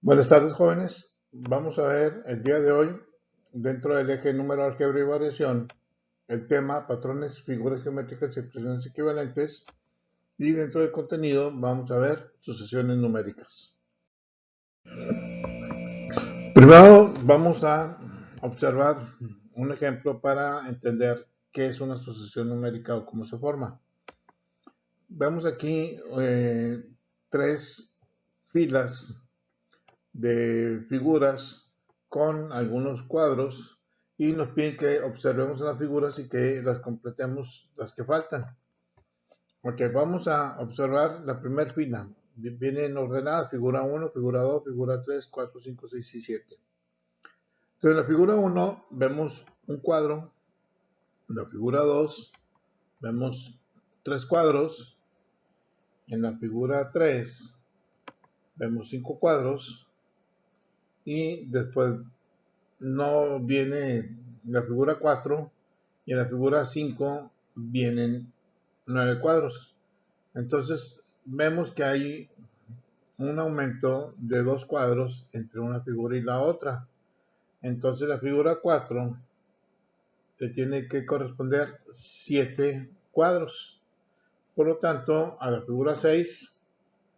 Buenas tardes, jóvenes. Vamos a ver el día de hoy, dentro del eje número, álgebra y variación, el tema patrones, figuras geométricas y expresiones equivalentes. Y dentro del contenido vamos a ver sucesiones numéricas. Primero vamos a observar un ejemplo para entender qué es una sucesión numérica o cómo se forma. Vemos aquí tres filas de figuras con algunos cuadros y nos piden que observemos las figuras y que las completemos las que faltan. Ok, vamos a observar la primera fila. Vienen ordenadas figura 1, figura 2, figura 3, 4, 5, 6 y 7. Entonces en la figura 1 vemos un cuadro, en la figura 2 vemos tres cuadros, en la figura 3 vemos 5 cuadros y después no viene la figura 4 y en la figura 5 vienen 9 cuadros. Entonces vemos que hay un aumento de 2 cuadros entre una figura y la otra. Entonces la figura 4 te tiene que corresponder 7 cuadros. Por lo tanto, a la figura 6,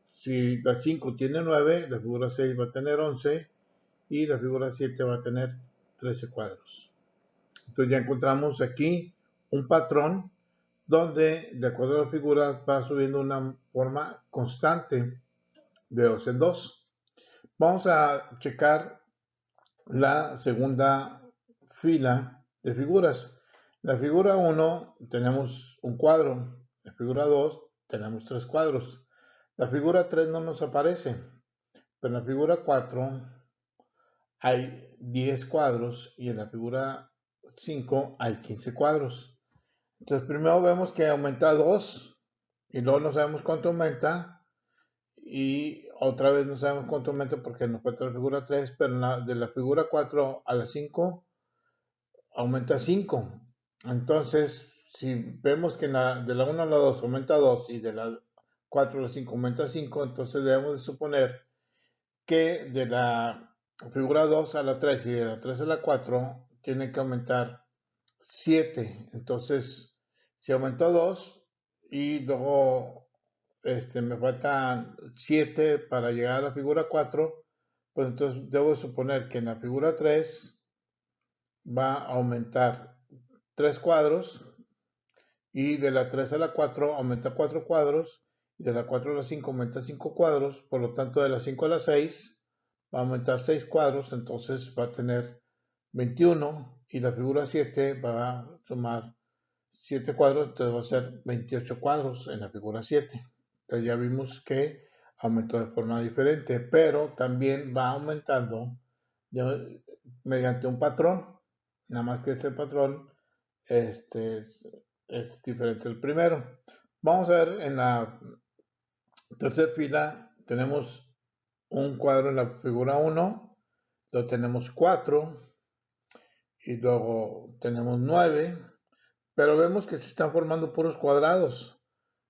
si la 5 tiene 9, la figura 6 va a tener 11 y la figura 7 va a tener 13 cuadros. Entonces ya encontramos aquí un patrón donde, de acuerdo a la figura, va subiendo una forma constante de 2 en 2. Vamos a checar la segunda fila de figuras. La figura 1 tenemos un cuadro, la figura 2 tenemos 3 cuadros. La figura 3 no nos aparece, pero en la figura 4 hay 10 cuadros y en la figura 5 hay 15 cuadros. Entonces primero vemos que aumenta 2 y luego no sabemos cuánto aumenta y otra vez no sabemos cuánto aumenta porque nos falta la figura 3, pero de la figura 4 a la 5 aumenta 5. Entonces, si vemos que de la 1 a la 2 aumenta 2 y de la 4 a la 5 aumenta 5, entonces debemos de suponer que de la figura 2 a la 3 y de la 3 a la 4 tiene que aumentar 7. Entonces, si aumentó 2 y luego me faltan 7 para llegar a la figura 4, pues entonces debo suponer que en la figura 3 va a aumentar 3 cuadros y de la 3 a la 4 aumenta 4 cuadros y de la 4 a la 5 aumenta 5 cuadros, por lo tanto de la 5 a la 6 va a aumentar 6 cuadros, entonces va a tener 21 y la figura 7 va a sumar 7 cuadros, entonces va a ser 28 cuadros en la figura 7. Entonces ya vimos que aumentó de forma diferente, pero también va aumentando mediante un patrón, nada más que este patrón es diferente del primero. Vamos a ver en la tercera fila, tenemos un cuadro en la figura 1, luego tenemos 4 y luego tenemos 9, pero vemos que se están formando puros cuadrados.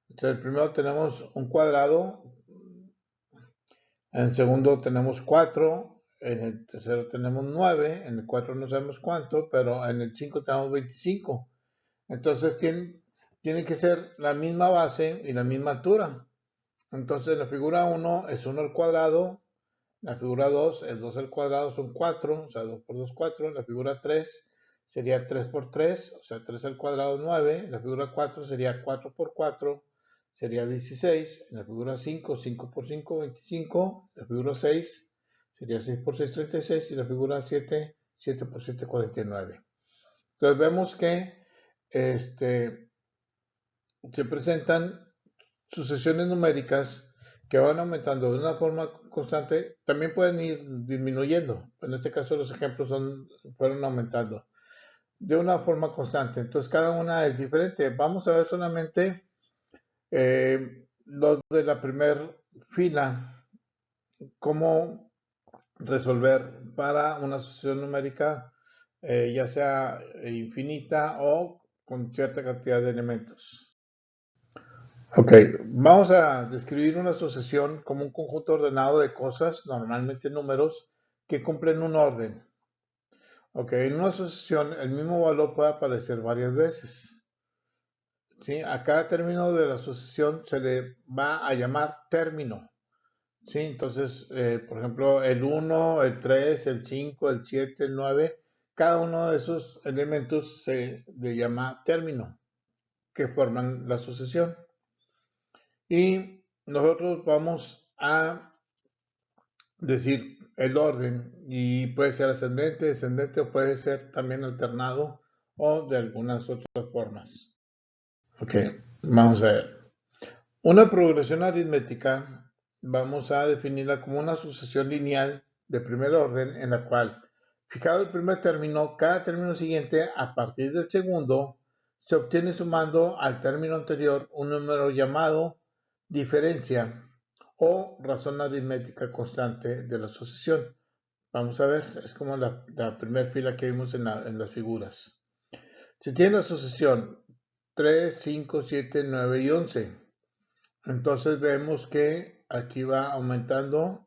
Entonces, primero tenemos un cuadrado, en el segundo tenemos 4, en el tercero tenemos 9, en el 4 no sabemos cuánto, pero en el 5 tenemos 25. Entonces tiene que ser la misma base y la misma altura. Entonces la figura 1 es 1 al cuadrado, la figura 2 es 2 al cuadrado, son 4, o sea, 2 por 2, 4. La figura 3 sería 3 por 3, o sea, 3 al cuadrado, 9. La figura 4 sería 4 por 4, sería 16. En la figura 5, 5 por 5, 25. La figura 6 sería 6 por 6, 36. Y la figura 7, 7 por 7, 49. Entonces vemos que se presentan sucesiones numéricas que van aumentando de una forma constante, también pueden ir disminuyendo. En este caso los ejemplos fueron aumentando de una forma constante. Entonces cada una es diferente. Vamos a ver solamente los de la primera fila, cómo resolver para una sucesión numérica, ya sea infinita o con cierta cantidad de elementos. Ok, vamos a describir una sucesión como un conjunto ordenado de cosas, normalmente números, que cumplen un orden. Ok, en una sucesión el mismo valor puede aparecer varias veces. ¿Sí? A cada término de la sucesión se le va a llamar término. ¿Sí? Entonces, por ejemplo, el 1, el 3, el 5, el 7, el 9, cada uno de esos elementos se le llama término, que forman la sucesión. Y nosotros vamos a decir el orden y puede ser ascendente, descendente o puede ser también alternado o de algunas otras formas. Ok, vamos a ver. Una progresión aritmética vamos a definirla como una sucesión lineal de primer orden en la cual, fijado el primer término, cada término siguiente a partir del segundo se obtiene sumando al término anterior un número llamado diferencia o razón aritmética constante de la sucesión. Vamos a ver, es como la primera fila que vimos en las figuras. Si tiene la sucesión 3, 5, 7, 9 y 11, entonces vemos que aquí va aumentando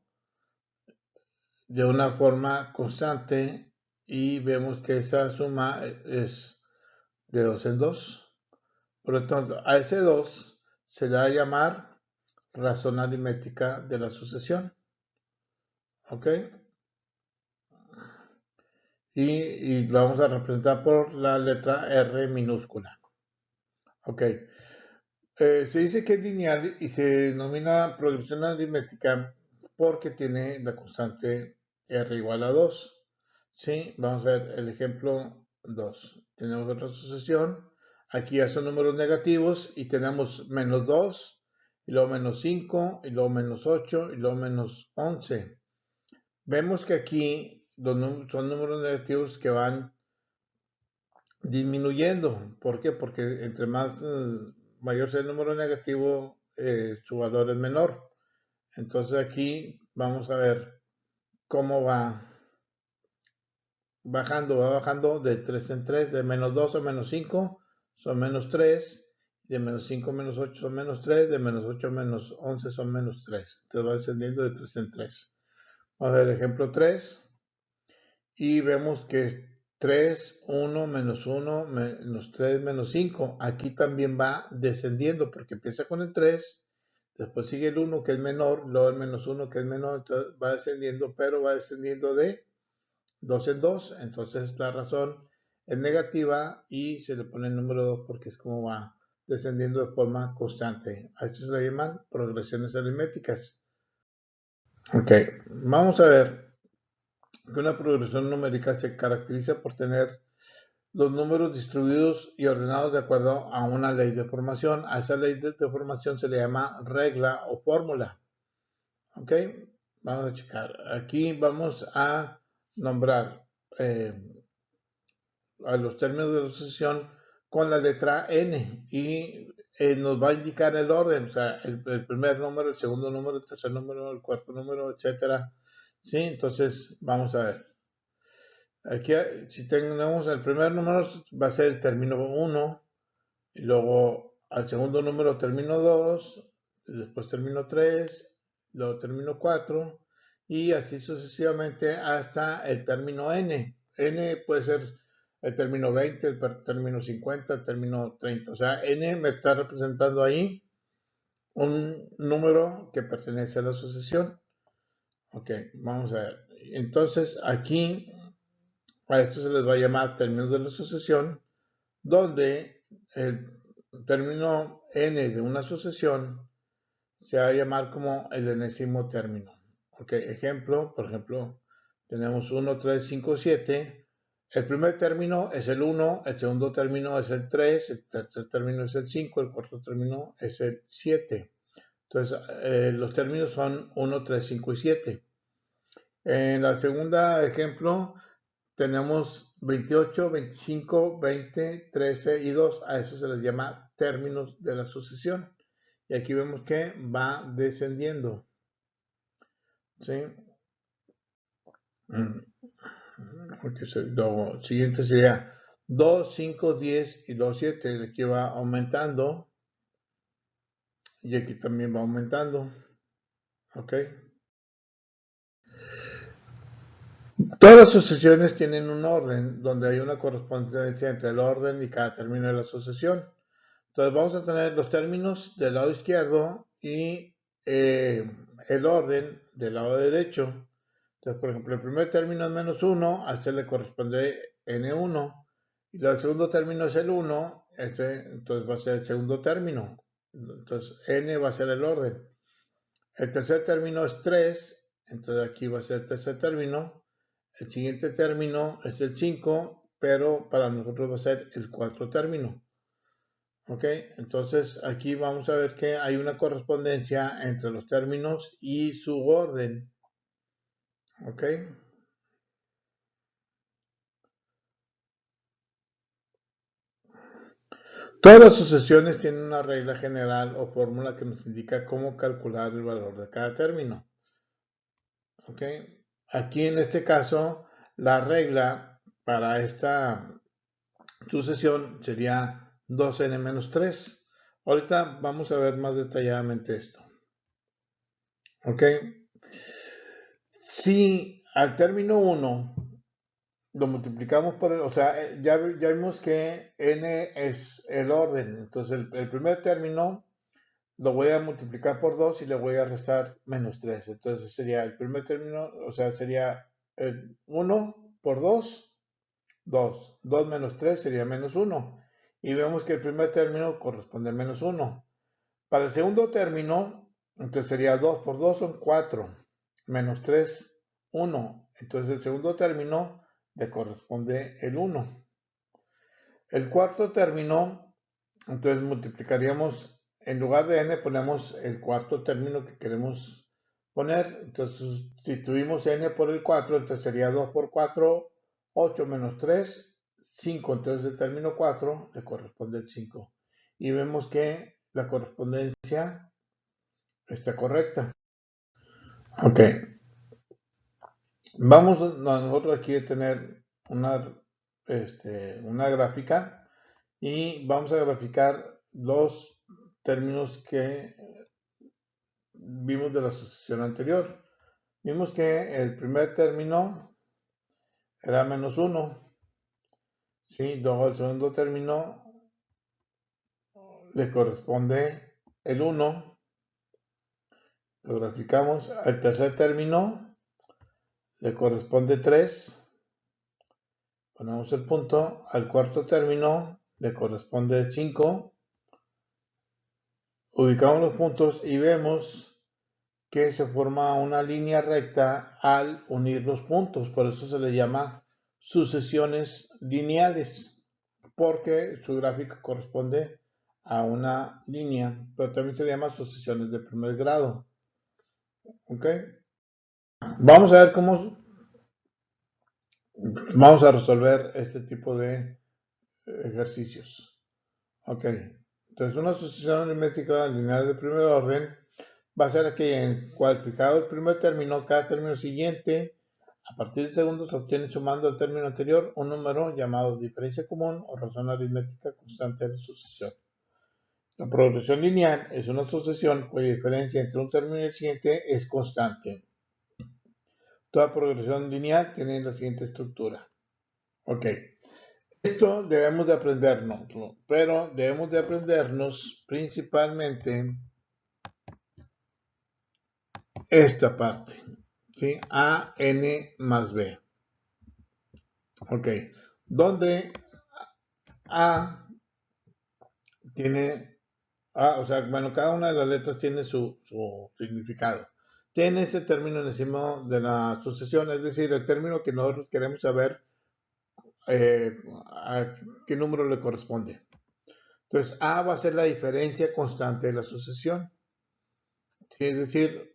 de una forma constante y vemos que esa suma es de 2 en 2. Por lo tanto, a ese 2 se le va a llamar razón aritmética de la sucesión. ¿Ok? Y lo vamos a representar por la letra R minúscula. ¿Ok? Se dice que es lineal y se denomina progresión aritmética porque tiene la constante R igual a 2. ¿Sí? Vamos a ver el ejemplo 2. Tenemos otra sucesión. Aquí ya son números negativos y tenemos menos 2, y luego menos 5, y luego menos 8, y luego menos 11. Vemos que aquí son números negativos que van disminuyendo. ¿Por qué? Porque entre más mayor sea el número negativo, su valor es menor. Entonces aquí vamos a ver cómo va bajando de 3 en 3, de menos 2 a menos 5 son menos 3, de menos 5 a menos 8 son menos 3, de menos 8 a menos 11 son menos 3. Entonces va descendiendo de 3 en 3. Vamos a ver el ejemplo 3 y vemos que es 3, 1, menos 3, menos 5. Aquí también va descendiendo porque empieza con el 3, después sigue el 1 que es menor, luego el menos 1 que es menor, entonces va descendiendo, pero va descendiendo de 2 en 2, entonces la razón es negativa y se le pone el número 2 porque es como va descendiendo de forma constante. A esto se le llaman progresiones aritméticas. Ok, vamos a ver que una progresión numérica se caracteriza por tener los números distribuidos y ordenados de acuerdo a una ley de formación. A esa ley de formación se le llama regla o fórmula. Ok, vamos a checar. Aquí vamos a nombrar eh, a los términos de la sucesión con la letra N y nos va a indicar el orden, o sea, el primer número, el segundo número, el tercer número, el cuarto número, etcétera. Sí, entonces vamos a ver. Aquí, si tenemos el primer número, va a ser el término 1, y luego al segundo número término 2, después término 3, luego término 4, y así sucesivamente hasta el término n. N puede ser el término 20, el término 50, el término 30. O sea, n me está representando ahí un número que pertenece a la sucesión. Ok, vamos a ver. Entonces, aquí a esto se les va a llamar términos de la sucesión, donde el término n de una sucesión se va a llamar como el enésimo término. Ok, ejemplo, por ejemplo, tenemos 1, 3, 5, 7. El primer término es el 1, el segundo término es el 3, el tercer término es el 5, el cuarto término es el 7. Entonces, los términos son 1, 3, 5 y 7. En la segunda ejemplo, tenemos 28, 25, 20, 13 y 2. A eso se les llama términos de la sucesión. Y aquí vemos que va descendiendo. ¿Sí? Porque lo siguiente sería 2, 5, 10 y 2, 7. Aquí va aumentando y aquí también va aumentando. ¿Ok? Todas las sucesiones tienen un orden donde hay una correspondencia entre el orden y cada término de la sucesión. Entonces vamos a tener los términos del lado izquierdo y el orden del lado derecho. Entonces, por ejemplo, el primer término es -1, a este le corresponde n1. Y el segundo término es el 1, entonces va a ser el segundo término. Entonces, n va a ser el orden. El tercer término es 3, entonces aquí va a ser el tercer término. El siguiente término es el 5, pero para nosotros va a ser el cuarto término. ¿Ok? Entonces aquí vamos a ver que hay una correspondencia entre los términos y su orden. ¿Ok? Todas las sucesiones tienen una regla general o fórmula que nos indica cómo calcular el valor de cada término. ¿Ok? Aquí en este caso, la regla para esta sucesión sería 2n-3. Ahorita vamos a ver más detalladamente esto. ¿Ok? Si al término 1 lo multiplicamos por o sea, ya vimos que n es el orden. Entonces el primer término lo voy a multiplicar por 2 y le voy a restar -3. Entonces sería el primer término, o sea, sería el 1 por 2, 2. 2 menos 3 sería -1. Y vemos que el primer término corresponde a -1. Para el segundo término, entonces sería 2 por 2 son 4, -3, 1. Entonces el segundo término le corresponde el 1. El cuarto término, entonces multiplicaríamos, en lugar de n ponemos el cuarto término que queremos poner. Entonces sustituimos n por el 4, entonces sería 2 por 4, 8 menos 3, 5. Entonces el término 4 le corresponde el 5. Y vemos que la correspondencia está correcta. Ok. Vamos nosotros aquí a tener una gráfica y vamos a graficar los términos que vimos de la sucesión anterior. Vimos que el primer término era -1. ¿Sí? Luego el segundo término le corresponde el 1. Lo graficamos. Al tercer término le corresponde 3. Ponemos el punto. Al cuarto término le corresponde 5. Ubicamos los puntos y vemos que se forma una línea recta al unir los puntos. Por eso se le llama sucesiones lineales, porque su gráfica corresponde a una línea, pero también se le llama sucesiones de primer grado. ¿Ok? Vamos a ver cómo vamos a resolver este tipo de ejercicios. Ok. Entonces, una sucesión aritmética lineal de primer orden va a ser aquella en cualificado el primer término, cada término siguiente, a partir del segundo se obtiene sumando al término anterior un número llamado diferencia común o razón aritmética constante de sucesión. La progresión lineal es una sucesión cuya diferencia entre un término y el siguiente es constante. Toda progresión lineal tiene la siguiente estructura. Ok. Esto debemos de aprendernos, pero debemos de aprendernos principalmente esta parte, ¿sí? A, N más B. Ok, donde A tiene, o sea, bueno, cada una de las letras tiene su significado. Tiene ese término encima de la sucesión, es decir, el término que nosotros queremos saber a qué número le corresponde. Entonces, A va a ser la diferencia constante de la sucesión. ¿Sí? Es decir,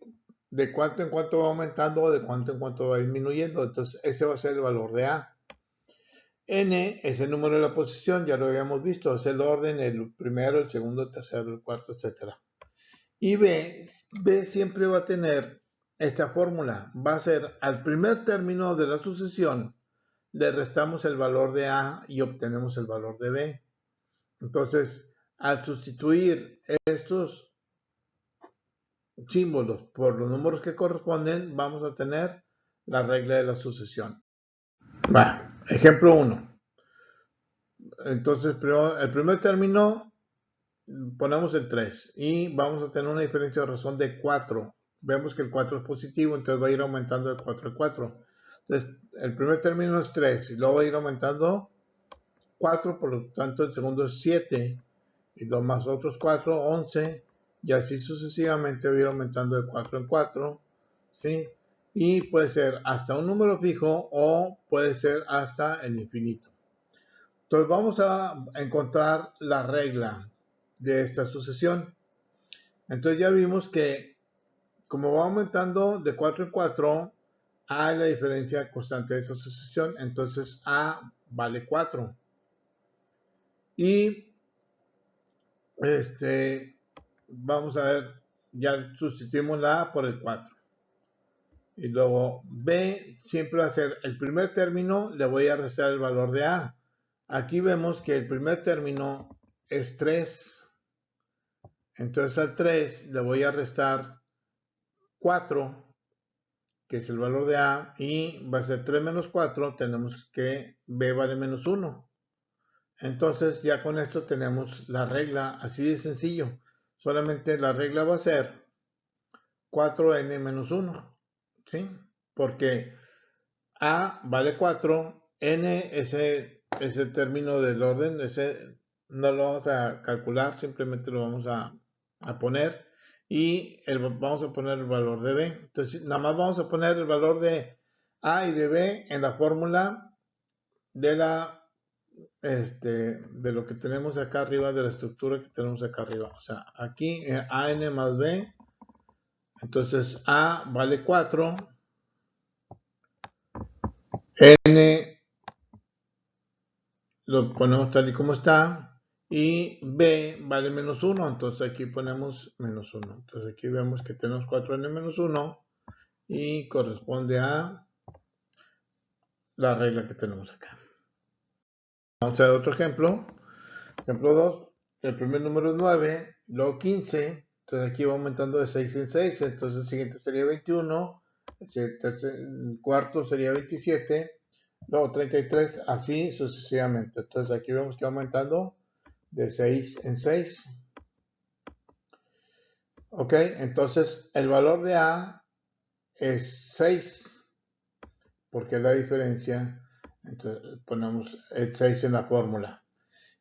de cuánto en cuánto va aumentando o de cuánto en cuánto va disminuyendo. Entonces, ese va a ser el valor de A. N es el número de la posición, ya lo habíamos visto, es el orden, el primero, el segundo, el tercero, el cuarto, etc. Y B siempre va a tener esta fórmula, va a ser al primer término de la sucesión, le restamos el valor de A y obtenemos el valor de B. Entonces, al sustituir estos símbolos por los números que corresponden, vamos a tener la regla de la sucesión. Ejemplo 1. Entonces, el primer término ponemos el 3 y vamos a tener una diferencia de razón de 4. Vemos que el 4 es positivo, entonces va a ir aumentando de 4 en 4. Entonces, el primer término es 3 y luego va a ir aumentando 4, por lo tanto el segundo es 7 y los más otros 4, 11 y así sucesivamente va a ir aumentando de 4 en 4, ¿sí? Y puede ser hasta un número fijo o puede ser hasta el infinito. Entonces vamos a encontrar la regla de esta sucesión. Entonces ya vimos que como va aumentando de 4 en 4, A es la diferencia constante de esta sucesión, entonces A vale 4. Y vamos a ver, ya sustituimos la A por el 4. Y luego B siempre va a ser el primer término, le voy a restar el valor de A. Aquí vemos que el primer término es 3. Entonces al 3 le voy a restar 4, que es el valor de A, y va a ser 3 menos 4, tenemos que B vale menos 1. Entonces ya con esto tenemos la regla, así de sencillo. Solamente la regla va a ser 4n menos 1, ¿sí? Porque A vale 4, n es el término del orden, ese no lo vamos a calcular, simplemente lo vamos a poner y vamos a poner el valor de B. Entonces, nada más vamos a poner el valor de A y de B en la fórmula de de lo que tenemos acá arriba, de la estructura que tenemos acá arriba. O sea, aquí AN más B, entonces A vale 4, N lo ponemos tal y como está, y B vale menos 1, entonces aquí ponemos menos 1. Entonces aquí vemos que tenemos 4n menos 1 y corresponde a la regla que tenemos acá. Vamos a ver otro ejemplo. Ejemplo 2, el primer número es 9, luego 15, entonces aquí va aumentando de 6 en 6, entonces el siguiente sería 21, el cuarto sería 27, luego 33, así sucesivamente. Entonces aquí vemos que va aumentando de 6 en 6. Ok, entonces el valor de A es 6, porque es la diferencia. Entonces ponemos el 6 en la fórmula.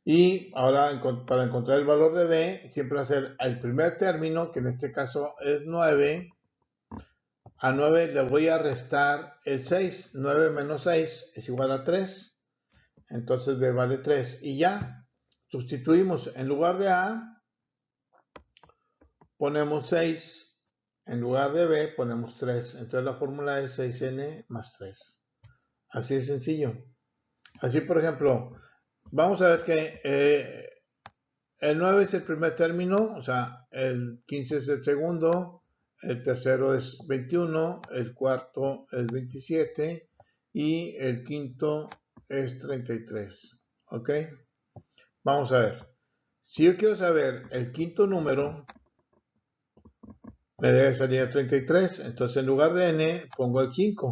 Y ahora para encontrar el valor de B, siempre va a ser el primer término, que en este caso es 9. A 9 le voy a restar el 6. 9 menos 6 es igual a 3. Entonces B vale 3. Y ya, sustituimos en lugar de A, ponemos 6. En lugar de B, ponemos 3. Entonces la fórmula es 6n más 3. Así de sencillo. Así, por ejemplo, vamos a ver que el 9 es el primer término, o sea, el 15 es el segundo, el tercero es 21, el cuarto es 27 y el quinto es 33. ¿Ok? Vamos a ver. Si yo quiero saber el quinto número, me debe salir 33. Entonces en lugar de n pongo el 5.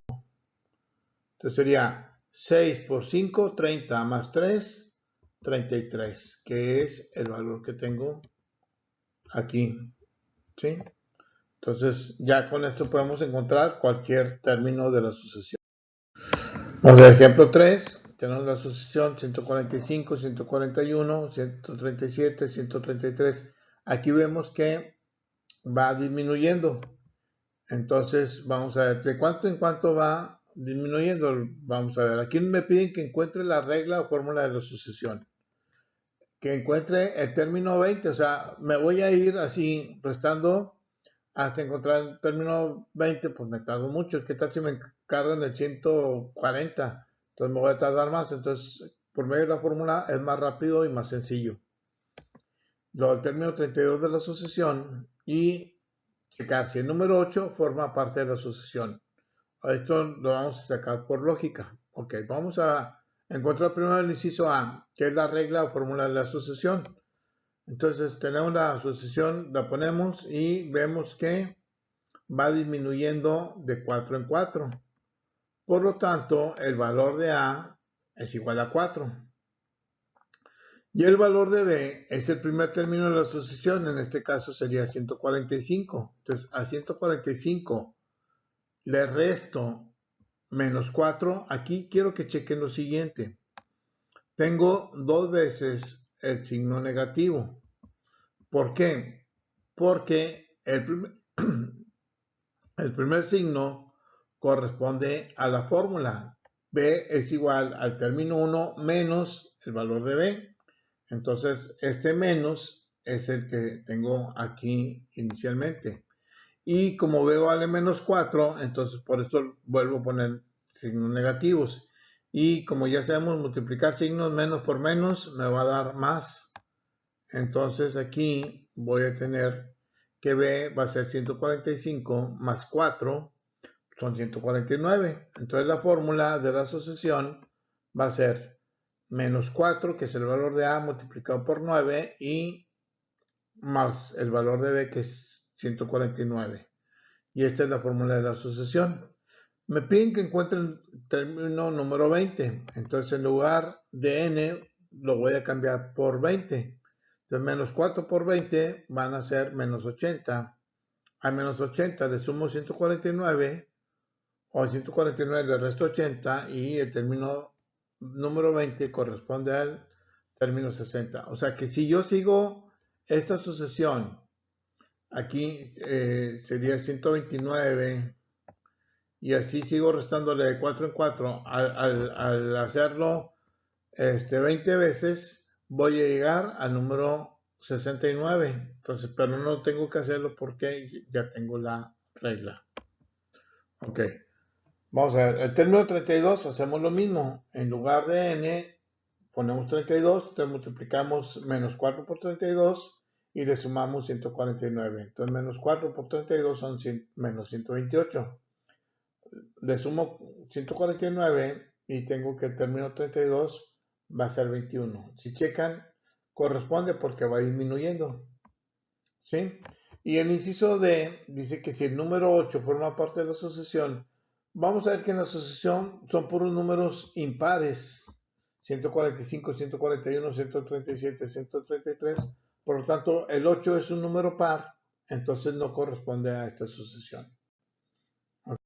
Entonces sería 6 por 5, 30 más 3, 33, que es el valor que tengo aquí. ¿Sí? Entonces ya con esto podemos encontrar cualquier término de la sucesión. Vamos al ejemplo 3. Tenemos la sucesión 145, 141, 137, 133. Aquí vemos que va disminuyendo. Entonces vamos a ver de cuánto en cuánto va disminuyendo. Vamos a ver. Aquí me piden que encuentre la regla o fórmula de la sucesión. Que encuentre el término 20. O sea, me voy a ir así restando hasta encontrar el término 20, pues me tardo mucho. ¿Qué tal si me encargo en el 140? Entonces me voy a tardar más. Entonces, por medio de la fórmula es más rápido y más sencillo. Luego el término 32 de la sucesión y checar si el número 8 forma parte de la sucesión. Esto lo vamos a sacar por lógica. Ok, vamos a encontrar primero el inciso A, que es la regla o fórmula de la sucesión. Entonces tenemos la sucesión, la ponemos y vemos que va disminuyendo de 4 en 4. Por lo tanto, el valor de A es igual a 4. Y el valor de B es el primer término de la sucesión, en este caso sería 145. Entonces, a 145 le resto menos 4. Aquí quiero que chequen lo siguiente. Tengo dos veces el signo negativo. ¿Por qué? Porque el primer signo corresponde a la fórmula. B es igual al término 1 menos el valor de B. Entonces, este menos es el que tengo aquí inicialmente. Y como B vale menos 4, entonces por eso vuelvo a poner signos negativos. Y como ya sabemos multiplicar signos menos por menos, me va a dar más. Entonces aquí voy a tener que B va a ser 145 más 4, son 149. Entonces la fórmula de la sucesión va a ser menos 4, que es el valor de A multiplicado por 9, y más el valor de B, que es 149. Y esta es la fórmula de la sucesión. Me piden que encuentre el término número 20. Entonces en lugar de n lo voy a cambiar por 20. Entonces menos 4 por 20 van a ser menos 80. A menos 80 le sumo 149, o a 149 le resto 80, y el término número 20 corresponde al término 60. O sea que si yo sigo esta sucesión, aquí sería 129, y así sigo restándole de 4 en 4. Al hacerlo 20 veces, voy a llegar al número 69. Entonces, pero no tengo que hacerlo porque ya tengo la regla. Ok, vamos a ver. El término 32 hacemos lo mismo. En lugar de n, ponemos 32, entonces multiplicamos menos 4 por 32 y le sumamos 149. Entonces, menos 4 por 32 son menos 128. Le sumo 149 y tengo que el término 32 va a ser 21. Si checan, corresponde porque va disminuyendo. ¿Sí? Y el inciso D dice que si el número 8 forma parte de la sucesión, vamos a ver que en la sucesión son puros números impares. 145, 141, 137, 133. Por lo tanto, el 8 es un número par, entonces no corresponde a esta sucesión.